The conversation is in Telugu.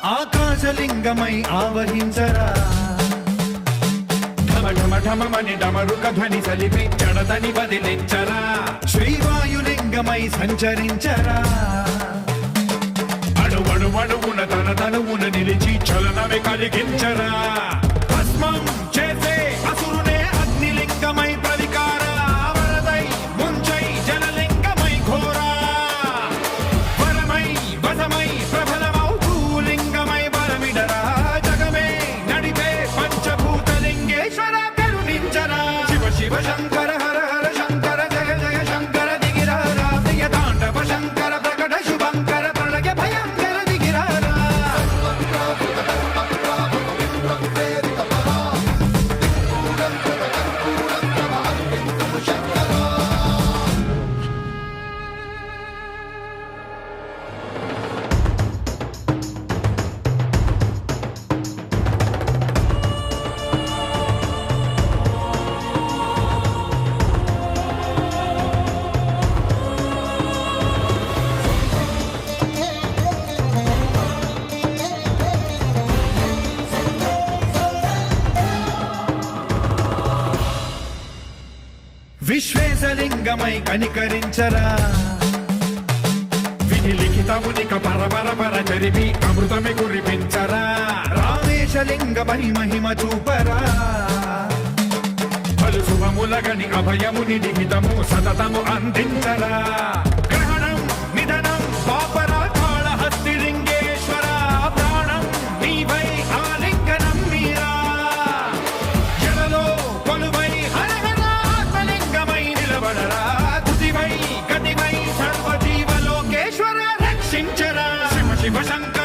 ఆకాశలింగమై ఆవహించరా ఢమ ఢమ ఢమమని డమరుక ధ్వని సలిపి జడదని బదిలించరా శ్రీవాయులింగమై సంచరించరా అణువణువున తన తనువున నిలిచి చలనమే కలిగించరా భస్మం చేసే అసురునే అగ్నిలింగమై ప్రవికార వరదై ముంచై జలలింగమై ఘోరా వరమై వసమై ప్రబలమౌ భూలింగమై బలమిడరా జగమే నడిపే పంచభూతలింగేశ్వర కరుణించరా శివ శివ శంకర హర హర శంకర జయ జయ శంకర దిగిరారా ప్రియ తాండవ శంకర ప్రకట శుభంకర ప్రళయ భయంకర దిగిరారా విశ్వేశలింగమై కనికరించరా విధి లిఖితమునిక పరపర పర జరిపి అమృతమే కురిపించరా రామేశలింగమై మహిమ చూపరా పలు శుభములగని అభయముని నిహితము సతతము అందించరా గ్రహణం నిధనం పాపరా కాళహస్తి లింగేశ్వర ప్రాణం నీవై ఆలింగనం మీరా జలలో కొలువై హరహర ఆత్మలింగమై నిలబడరా తుదివై గతివై సర్వజీవలోకేశ్వర రక్షించరా శివ శివ శంకర